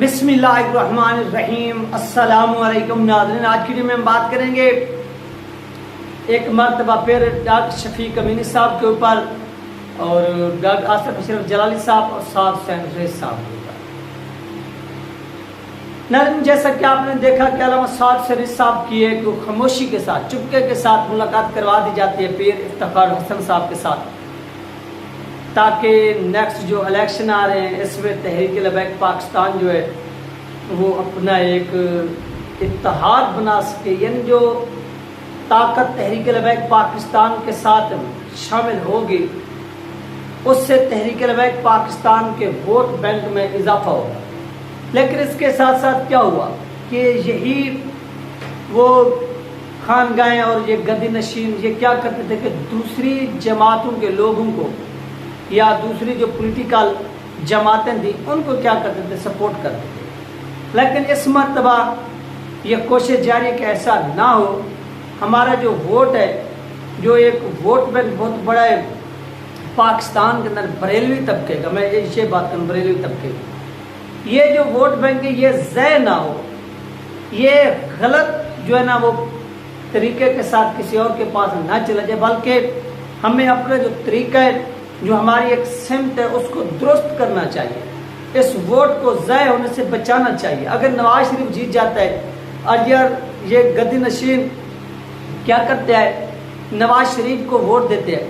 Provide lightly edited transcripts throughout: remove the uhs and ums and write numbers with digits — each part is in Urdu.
بسم اللہ الرحمن الرحیم۔ السلام علیکم ناظرین، آج کی ویڈیو میں ہم بات کریں گے ایک مرتبہ پھر ڈاکٹر شفیق امینی صاحب کے اوپر اور ڈاکٹر آصف اشرف جلالی صاحب اور سعد حسین ریز صاحب کے اوپر۔ ناظرین، جیسا کہ آپ نے دیکھا کہ علامہ سعد حسین ریز صاحب کی ایک خاموشی کے ساتھ، چپکے کے ساتھ ملاقات کروا دی جاتی ہے پیر افتخار حسن صاحب کے ساتھ، تاکہ نیکسٹ جو الیکشن آ رہے ہیں اس میں تحریک لبیک پاکستان جو ہے وہ اپنا ایک اتحاد بنا سکے، یعنی جو طاقت تحریک لبیک پاکستان کے ساتھ شامل ہوگی اس سے تحریک لبیک پاکستان کے ووٹ بینک میں اضافہ ہوگا۔ لیکن اس کے ساتھ ساتھ کیا ہوا کہ یہی وہ خانگاہیں اور یہ گدی نشین یہ کیا کرتے تھے کہ دوسری جماعتوں کے لوگوں کو یا دوسری جو پولیٹیکل جماعتیں تھیں ان کو کیا کرتے تھے، سپورٹ کرتے تھے۔ لیکن اس مرتبہ یہ کوشش جاری ہے کہ ایسا نہ ہو۔ ہمارا جو ووٹ ہے، جو ایک ووٹ بینک بہت بڑا ہے پاکستان کے اندر بریلوی طبقے کا، میں یہ بات کروں بریلوی طبقے کی، یہ جو ووٹ بینک ہے یہ ضائع نہ ہو، یہ غلط جو ہے نا وہ طریقے کے ساتھ کسی اور کے پاس نہ چلا جائے، بلکہ ہمیں اپنا جو طریقہ ہے، جو ہماری ایک سمت ہے، اس کو درست کرنا چاہیے، اس ووٹ کو ضائع ہونے سے بچانا چاہیے۔ اگر نواز شریف جیت جاتا ہے اور یہ گدی نشین کیا کرتے ہیں، نواز شریف کو ووٹ دیتے ہیں،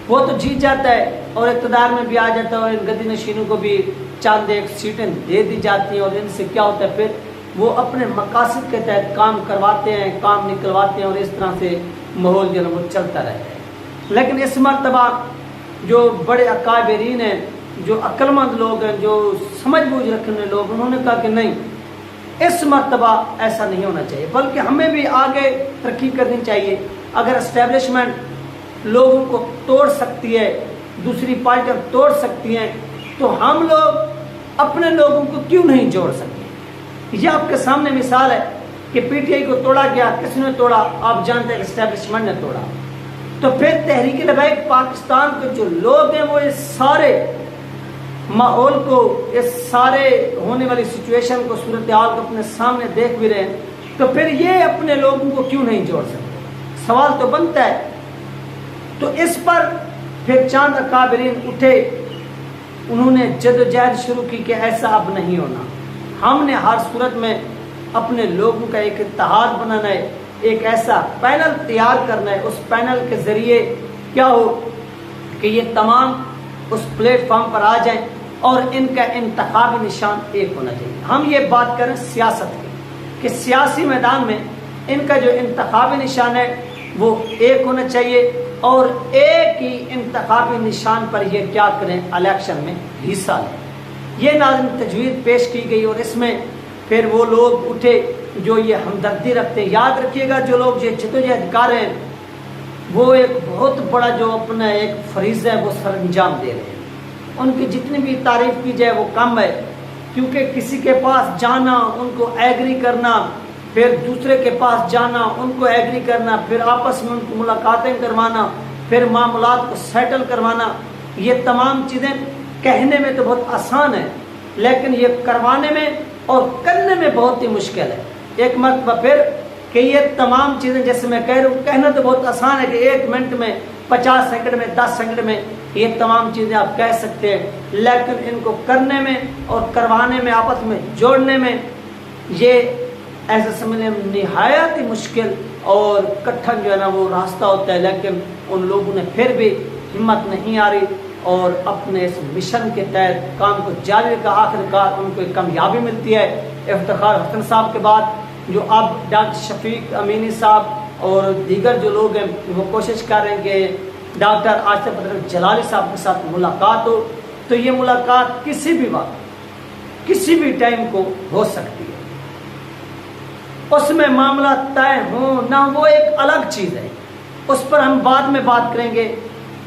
وہ تو جیت جاتا ہے اور اقتدار میں بھی آ جاتا ہے اور ان گدی نشینوں کو بھی چاند ایک سیٹیں دے دی جاتی ہیں، اور ان سے کیا ہوتا ہے پھر وہ اپنے مقاصد کے تحت کام کرواتے ہیں، کام نکلواتے ہیں، اور اس طرح سے ماحول جو ہے وہ چلتا رہتا ہے۔ لیکن اس مرتبہ جو بڑے اکابرین ہیں، جو عقل مند لوگ ہیں، جو سمجھ بوجھ رکھنے لوگ، انہوں نے کہا کہ نہیں، اس مرتبہ ایسا نہیں ہونا چاہیے، بلکہ ہمیں بھی آگے ترقی کرنی چاہیے۔ اگر اسٹیبلشمنٹ لوگوں کو توڑ سکتی ہے، دوسری پارٹیاں توڑ سکتی ہیں، تو ہم لوگ اپنے لوگوں کو کیوں نہیں جوڑ سکتے؟ یہ آپ کے سامنے مثال ہے کہ پی ٹی آئی کو توڑا گیا، کس نے توڑا؟ آپ جانتے ہیں کہ اسٹیبلشمنٹ نے توڑا۔ تو پھر تحریک لبیک پاکستان کے جو لوگ ہیں وہ اس سارے ماحول کو، اس سارے ہونے والی سچویشن کو، صورتحال کو اپنے سامنے دیکھ بھی رہے ہیں، تو پھر یہ اپنے لوگوں کو کیوں نہیں جوڑ سکتے؟ سوال تو بنتا ہے۔ تو اس پر پھر چاند اکابرین اٹھے، انہوں نے جدوجہد شروع کی کہ ایسا اب نہیں ہونا، ہم نے ہر صورت میں اپنے لوگوں کا ایک اتحاد بنانا ہے، ایک ایسا پینل تیار کرنا ہے، اس پینل کے ذریعے کیا ہو کہ یہ تمام اس پلیٹ فارم پر آ جائیں اور ان کا انتخابی نشان ایک ہونا چاہیے۔ ہم یہ بات کریں سیاست کی کہ سیاسی میدان میں ان کا جو انتخابی نشان ہے وہ ایک ہونا چاہیے، اور ایک ہی انتخابی نشان پر یہ کیا کریں، الیکشن میں حصہ لیں۔ یہ ناظرین تجویز پیش کی گئی، اور اس میں پھر وہ لوگ اٹھے جو یہ ہمدردی رکھتے ہیں۔ یاد رکھیے گا، جو لوگ یہ جدوجہد کر رہے ہیں وہ ایک بہت بڑا جو اپنا ایک فریضہ ہے وہ سر انجام دے رہے ہیں۔ ان کی جتنی بھی تعریف کی جائے وہ کم ہے، کیونکہ کسی کے پاس جانا، ان کو ایگری کرنا، پھر دوسرے کے پاس جانا، ان کو ایگری کرنا، پھر آپس میں ان کو ملاقاتیں کروانا، پھر معاملات کو سیٹل کروانا، یہ تمام چیزیں کہنے میں تو بہت آسان ہے، لیکن یہ کروانے میں اور کرنے میں بہت ہی مشکل ہے۔ ایک مرتبہ پھر کہ یہ تمام چیزیں جیسے میں کہہ رہا ہوں، کہنا تو بہت آسان ہے کہ 1 منٹ میں، 50 سیکنڈ میں، 10 سیکنڈ میں یہ تمام چیزیں آپ کہہ سکتے ہیں، لیکن ان کو کرنے میں اور کروانے میں، آپس میں جوڑنے میں یہ ایسا سمجھنے میں نہایت ہی مشکل اور کٹھن جو ہے نا وہ راستہ ہوتا ہے۔ لیکن ان لوگوں نے پھر بھی ہمت نہیں آ رہی اور اپنے اس مشن کے تحت کام کو جاری کا آخرکار ان کو ایک کامیابی ملتی ہے۔ افتخار حسن صاحب کے بعد جو اب ڈاکٹر شفیق امینی صاحب اور دیگر جو لوگ ہیں وہ کوشش کر رہے ہیں کہ ڈاکٹر آصف اشرف جلالی صاحب کے ساتھ ملاقات ہو، تو یہ ملاقات کسی بھی وقت، کسی بھی ٹائم کو ہو سکتی ہے، اس میں معاملہ طے ہوں نہ وہ ایک الگ چیز ہے، اس پر ہم بعد میں بات کریں گے۔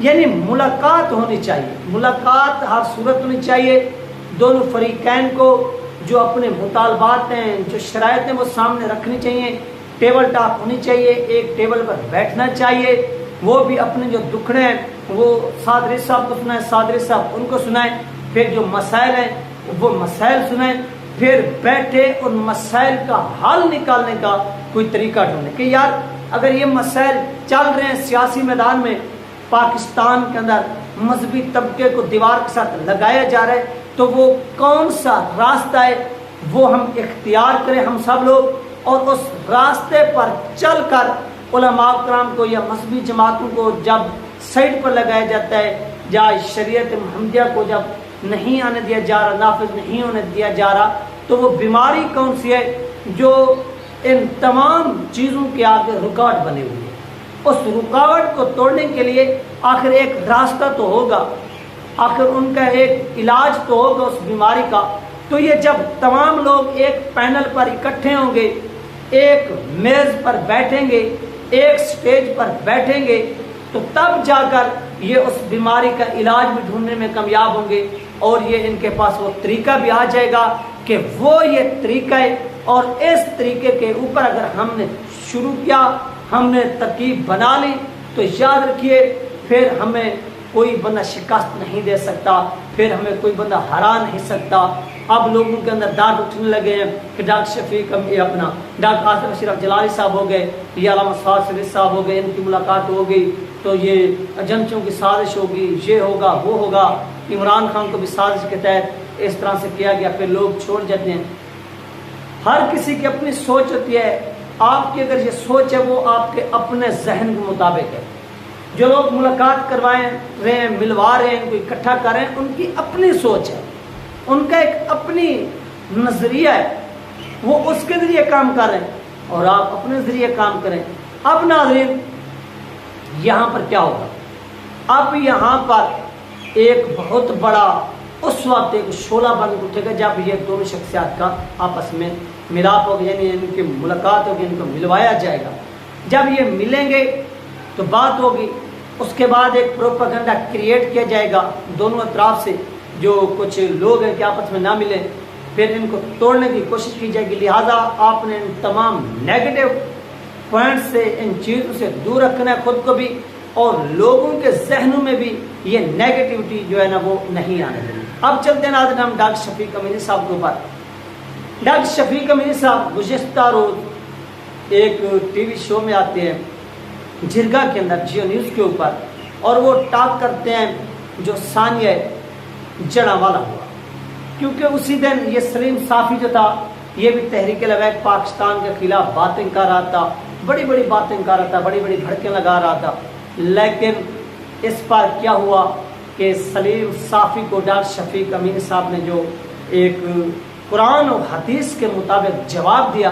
یعنی ملاقات ہونی چاہیے، ملاقات ہر صورت ہونی چاہیے، دونوں فریقین کو جو اپنے مطالبات ہیں، جو شرائط ہیں وہ سامنے رکھنی چاہیے، ٹیبل ٹاک ہونی چاہیے، ایک ٹیبل پر بیٹھنا چاہیے، وہ بھی اپنے جو دکھڑے ہیں وہ سعد ریز صاحب کو سنائیں، سعد ریز صاحب ان کو سنائیں، پھر جو مسائل ہیں وہ مسائل سنائیں، پھر بیٹھے ان مسائل کا حل نکالنے کا کوئی طریقہ ڈھونڈے کہ یار اگر یہ مسائل چل رہے ہیں سیاسی میدان میں، پاکستان کے اندر مذہبی طبقے کو دیوار کے ساتھ لگایا جا رہا ہے، تو وہ کون سا راستہ ہے وہ ہم اختیار کریں ہم سب لوگ، اور اس راستے پر چل کر علماء کرام کو یا مذہبی جماعتوں کو جب سائڈ پر لگایا جاتا ہے، یا شریعت محمدیہ کو جب نہیں آنے دیا جا رہا، نافذ نہیں ہونے دیا جا رہا، تو وہ بیماری کون سی ہے جو ان تمام چیزوں کے آگے رکاوٹ بنے ہوئی ہے؟ اس رکاوٹ کو توڑنے کے لیے آخر ایک راستہ تو ہوگا، آخر ان کا ایک علاج تو ہوگا اس بیماری کا۔ تو یہ جب تمام لوگ ایک پینل پر اکٹھے ہوں گے، ایک میز پر بیٹھیں گے، ایک سٹیج پر بیٹھیں گے، تو تب جا کر یہ اس بیماری کا علاج بھی ڈھونڈنے میں کامیاب ہوں گے، اور یہ ان کے پاس وہ طریقہ بھی آ جائے گا کہ وہ یہ طریقہ ہے، اور اس طریقے کے اوپر اگر ہم نے شروع کیا، ہم نے ترکیب بنا لی، تو یاد رکھیے پھر ہمیں کوئی بندہ شکست نہیں دے سکتا، پھر ہمیں کوئی بندہ ہرا نہیں سکتا۔ اب لوگوں کے اندر داد اٹھنے لگے ہیں کہ ڈاکٹر شفیق اپنا ڈاکٹر آصف اشرف جلالی صاحب ہو گئے، یہ علامہ سعد سید صاحب ہو گئے، ان کی ملاقات ہو گئی تو یہ ایجنسیوں کی سازش ہوگی، یہ ہوگا وہ ہوگا۔ عمران خان کو بھی سازش کے تحت اس طرح سے کیا گیا، پھر لوگ چھوڑ جاتے ہیں۔ ہر کسی کی اپنی سوچ ہوتی ہے، آپ کی اگر یہ سوچ ہے وہ آپ کے اپنے ذہن کے مطابق ہے۔ جو لوگ ملاقات کروائے رہے ہیں، ملوا رہے ہیں، ان کو اکٹھا کر رہے ہیں، ان کی اپنی سوچ ہے، ان کا ایک اپنی نظریہ ہے، وہ اس کے ذریعے کام کر رہے ہیں اور آپ اپنے ذریعے کام کریں۔ اب ناظرین یہاں پر کیا ہوگا؟ اب یہاں پر ایک بہت بڑا اس وقت ایک شعلہ بن اٹھے گا جب یہ دونوں شخصیات کا آپس میں ملاپ ہوگا، یعنی ان کی ملاقات ہوگی، ان کو ملوایا جائے گا۔ جب یہ ملیں گے تو بات ہوگی، اس کے بعد ایک پروپیگنڈا کریٹ کیا جائے گا دونوں اطراف سے، جو کچھ لوگ ہیں کہ آپس میں نہ ملیں، پھر ان کو توڑنے کی کوشش کی جائے گی۔ لہٰذا آپ نے ان تمام نیگیٹو پوائنٹ سے، ان چیزوں سے دور رکھنا ہے خود کو بھی، اور لوگوں کے ذہنوں میں بھی یہ نیگیٹیوٹی جو ہے نا وہ نہیں آنے دینی۔ اب چلتے ہیں ناظرین ہم ڈاکٹر شفیق امینی صاحب کے اوپر۔ ڈاکٹر شفیق امینی صاحب گزشتہ روز ایک ٹی وی شو میں آتے ہیں جرگا کے اندر، جیو نیوز کے اوپر، اور وہ ٹاک کرتے ہیں جو ثانیہ جڑا والا ہوا، کیونکہ اسی دن یہ سلیم صافی جو تھا یہ بھی تحریک لبیک پاکستان کے خلاف باتیں کر رہا تھا، بڑی بڑی باتیں کر رہا تھا، بڑی بڑی بھڑکیں لگا رہا تھا، لیکن اس پر کیا ہوا کہ سلیم صافی کو ڈاکٹر شفیق امینی صاحب نے جو ایک قرآن و حدیث کے مطابق جواب دیا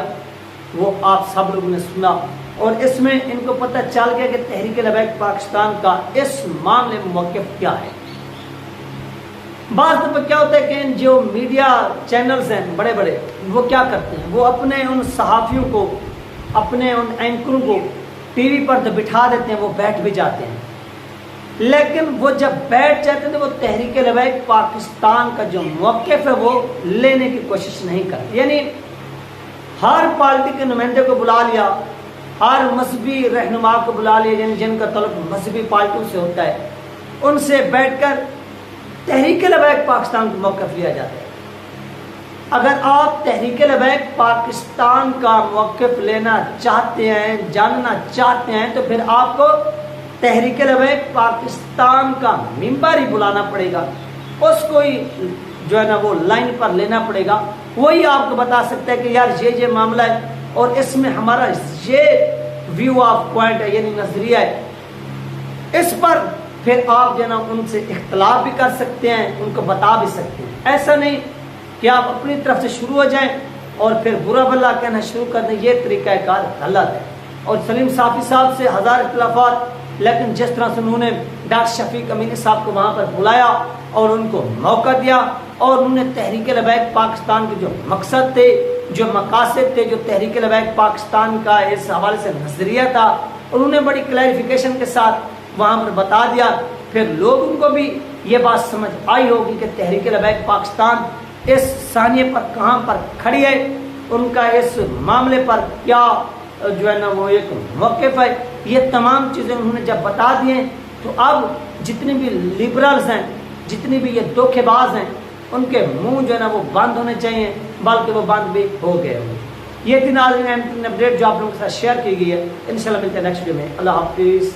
وہ آپ سب لوگوں نے سنا، اور اس میں ان کو پتہ چل گیا کہ تحریک لبیک پاکستان کا اس معاملے میں موقف کیا ہے۔ بعض دفعہ کیا ہوتا ہے کہ جو میڈیا چینلز ہیں بڑے بڑے، وہ کیا کرتے ہیں، وہ اپنے ان صحافیوں کو، اپنے ان اینکروں کو ٹی وی پر تو بٹھا دیتے ہیں، وہ بیٹھ بھی جاتے ہیں، لیکن وہ جب بیٹھ جاتے ہیں وہ تحریک لبیک پاکستان کا جو موقف ہے وہ لینے کی کوشش نہیں کرتے۔ یعنی ہر پارٹی کے نمائندے کو بلا لیا، ہر مذہبی رہنما کو بلا لیا، یعنی جن کا تعلق مذہبی پارٹیوں سے ہوتا ہے، ان سے بیٹھ کر تحریک لبیک پاکستان کا موقف لیا جاتا ہے۔ اگر آپ تحریک لبیک پاکستان کا موقف لینا چاہتے ہیں، جاننا چاہتے ہیں، تو پھر آپ کو تحریک لبیک پاکستان کا ممبر ہی بلانا پڑے گا، اس کو ہی جو ہے نا وہ لائن پر لینا پڑے گا، وہی آپ کو بتا سکتا ہے کہ یار یہ معاملہ ہے اور اس میں ہمارا یہ ویو آف پوائنٹ ہے، یعنی نظریہ ہے، اس پر پھر آپ جو ہے نا ان سے اختلاف بھی کر سکتے ہیں، ان کو بتا بھی سکتے ہیں۔ ایسا نہیں کہ آپ اپنی طرف سے شروع ہو جائیں اور پھر برا بھلا کہنا شروع کر دیں، یہ طریقہ کار غلط ہے۔ اور سلیم صافی صاحب سے ہزار اختلافات، لیکن جس طرح سے انہوں نے ڈاکٹر شفیق امینی صاحب کو وہاں پر بلایا اور ان کو موقع دیا، اور انہوں نے تحریک لبیک پاکستان کے جو مقصد تھے، جو مقاصد تھے، جو تحریک لبیک پاکستان کا اس حوالے سے نظریہ تھا، انہوں نے بڑی کلیریفیکیشن کے ساتھ وہاں پر بتا دیا، پھر لوگوں کو بھی یہ بات سمجھ آئی ہوگی کہ تحریک لبیک پاکستان اس ثانیے پر کہاں پر کھڑی ہے، ان کا اس معاملے پر کیا جو ہے نا وہ ایک موقف ہے۔ یہ تمام چیزیں انہوں نے جب بتا دیے، تو اب جتنے بھی لبرلز ہیں، جتنی بھی یہ دھوکے باز ہیں، ان کے منہ جو ہے نا وہ بند ہونے چاہیے، بلکہ وہ بند بھی ہو گئے ہوں۔ یہ تھی ناظرین اپڈیٹ جو آپ لوگوں کے ساتھ شیئر کی گئی ہے۔ انشاءاللہ ملتے ہیں نیکسٹ ویڈیو میں۔ اللہ حافظ۔